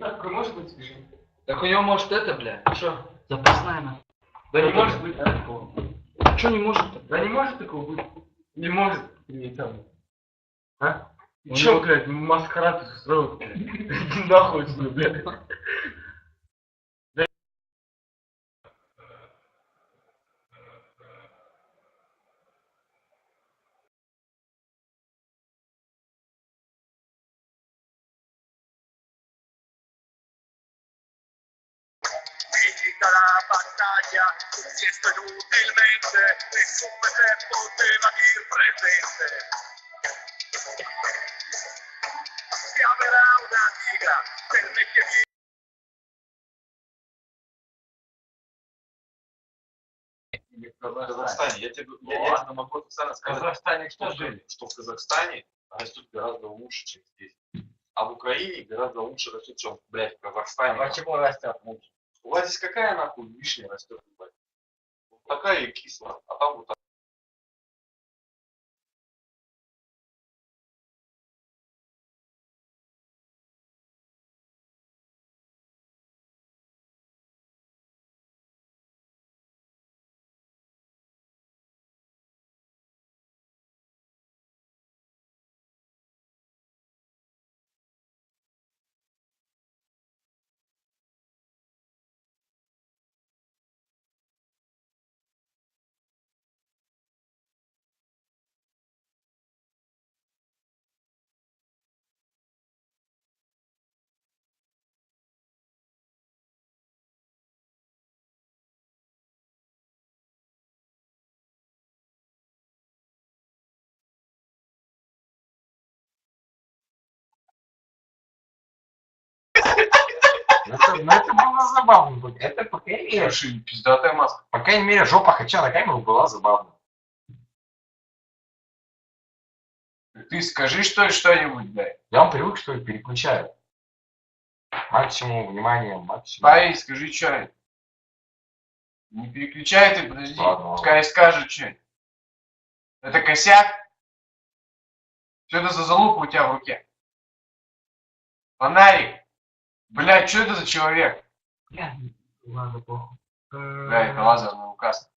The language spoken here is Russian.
Такой может быть смешно? Так у него может это, бля, что? Запасная на. Да не может быть такого. Что не может? Да не может такого быть. Не может. Не там. А? У Чё, него- блядь, маскарад устроил? Нахуй отсюда, блядь. Finita la battaglia, chiesto inutilmente, nessun me poteva dir presente. Chiamerà una diga per me che mi... В Казахстане. Я тебе я могу официально сказать, В Казахстане кто жили? что в Казахстане растет гораздо лучше, чем здесь. А в Украине гораздо лучше растет, чем, блядь, в Казахстане. А почему растет лучше? У вас здесь какая нахуй вишня растет, блядь? Вот такая и кислая, а там вот так. Ну это было забавно. Это, по крайней мере, Слушай, пиздатая маска. по крайней мере, жопа Хача на камеру была забавна. Ты скажи что-нибудь, блядь. Я вам привык, что переключаю. Максимум внимания, максимум. Парень, скажи что. Не переключай ты, подожди. Ладно. Пускай скажет что. Это косяк? Что это за залупа у тебя в руке? Фонарик. Блядь, что это за человек? Ладно, плохо. Бля, это лазерный указ.